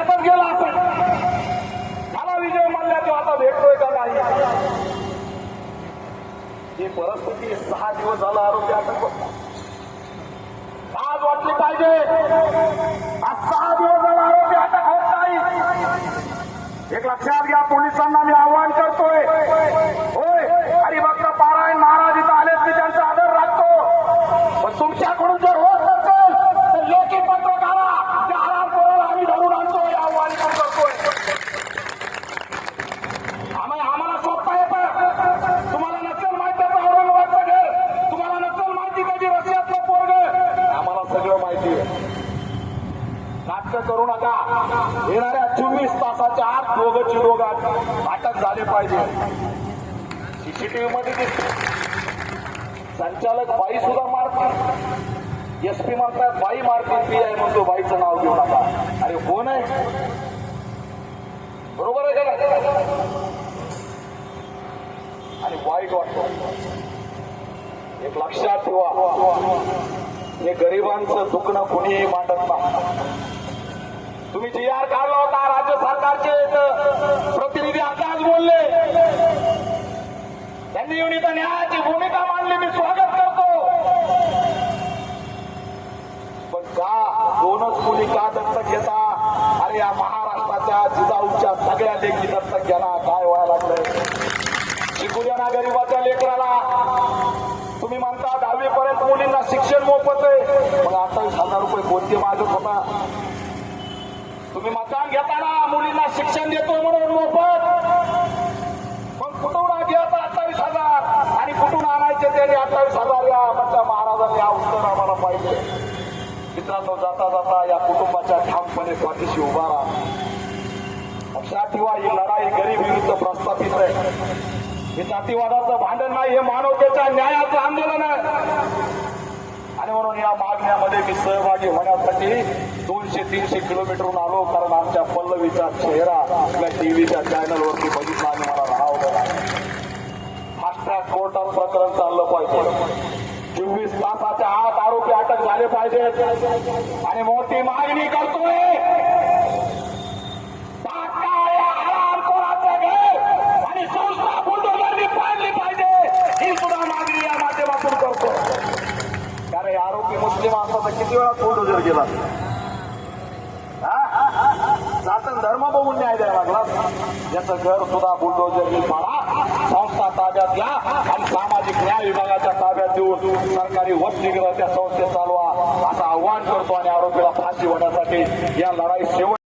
त्यातच गेला असेल. मला विजय मल्ल्याचा आता भेटतोय का नाही. ही परिस्थिती 6 दिवस झाला आरोपी अटक होता. आज वाटली पाहिजे. आज 6 दिवस झाला आरोपी अटक होत नाही. एक लक्षात घ्या, पोलिसांना मी आवाहन करतोय. होय, हरिभक्त पारायण महाराज इथं आलेत, मी त्यांचा आदर राखतो. पण तुमच्याकडून जर होत नसेल तर लेखी पत्र काढा. त्या आरामखोराला आम्ही धरून आणतोय, आव्हान करतोय. आम्हाला सोपं येतं. तुम्हाला नसेल माहिती औरंगाबादचं घर, तुम्हाला नसेल माहिती कधी रशियातलं पोरग, आम्हाला सगळं माहिती आहे. नाटक करू नका. येणाऱ्या 24 तासाच्या आत दोघंची दोघात अटक झाले पाहिजे. सीसीटीव्ही मध्ये दिसते. संचालक बाई सुद्धा मारतील. एसपी म्हणतात बाई मारतील, पीआय म्हणतो बाईचं नाव घेऊ नका. अरे कोण आहे? बरोबर आहे का? आणि वाईट वाटतं. एक लक्षात ठेवा, हे गरिबांचं दुखणं कुणीही मांडत नाही. तुम्ही GR काढला होता, राज्य सरकारचे प्रतिनिधी आताच बोलले. त्यांनी येऊन इथं न्यायाची भूमिका मांडली, मी स्वागत करतो. पण का 2च मुली का दत्तक घेता? अरे या महाराष्ट्राच्या जिजाऊच्या सगळ्या लेखी दत्तक घ्यायला काय व्हायला लागलंय? शिकू द्या ना गरीबाच्या लेकराला. तुम्ही म्हणता 10वी पर्यंत मुलींना शिक्षण मोफत आहे, मग 28,000 रुपये कोणते मागत होता? तुम्ही मतदान घेताना मुलींना शिक्षण देतो म्हणून मोफत, मग कुठून घ्यायचं 28,000 आणि कुठून आणायचे त्याने 28,000? या म्हणता महाराजांनी हा उत्तर आम्हाला पाहिजे. मित्रांनो, जाता जाता या कुटुंबाच्या ठामपणे पाठीशी उभा राहा. लक्षात ठेवा, ही लढाई गरीब विरुद्ध प्रस्थापित आहे. हे जातीवादाचं भांडण नाही, हे मानवतेच्या न्यायाचं आंदोलन आहे. आणि म्हणून या मागण्यामध्ये मी सहभागी होण्यासाठी 200-300 किलोमीटरहून आलो, कारण आमच्या पल्लवीचा चेहरा आपल्या टीव्हीच्या चॅनलवरती बघितला आणि मला राहावं. फास्ट ट्रॅक कोर्टात प्रकरण चाललं पाहिजे. 24 तासाच्या आत आरोपी अटक झाले पाहिजेत. आणि मोठी मागणी करतोय, आणि संस्था बुलडोझरनी पाडली पाहिजे, ही सुद्धा मागणी या माध्यमातून करतो. कारण हे आरोपी मुस्लिम असतात तर किती वेळा बुलडोझर गेला? जातं धर्म बघून न्याय द्यायला लागला. याचं घर सुद्धा बुलडोझरनी पाडा, संस्था ताब्यात घ्या आणि सामाजिक न्याय विभागाच्या ताब्यात देऊन सरकारी वसतिगृह त्या संस्थेत चालवा, असं आव्हान करतो. आणि आरोपीला फाशी होण्यासाठी या लढाई शेवट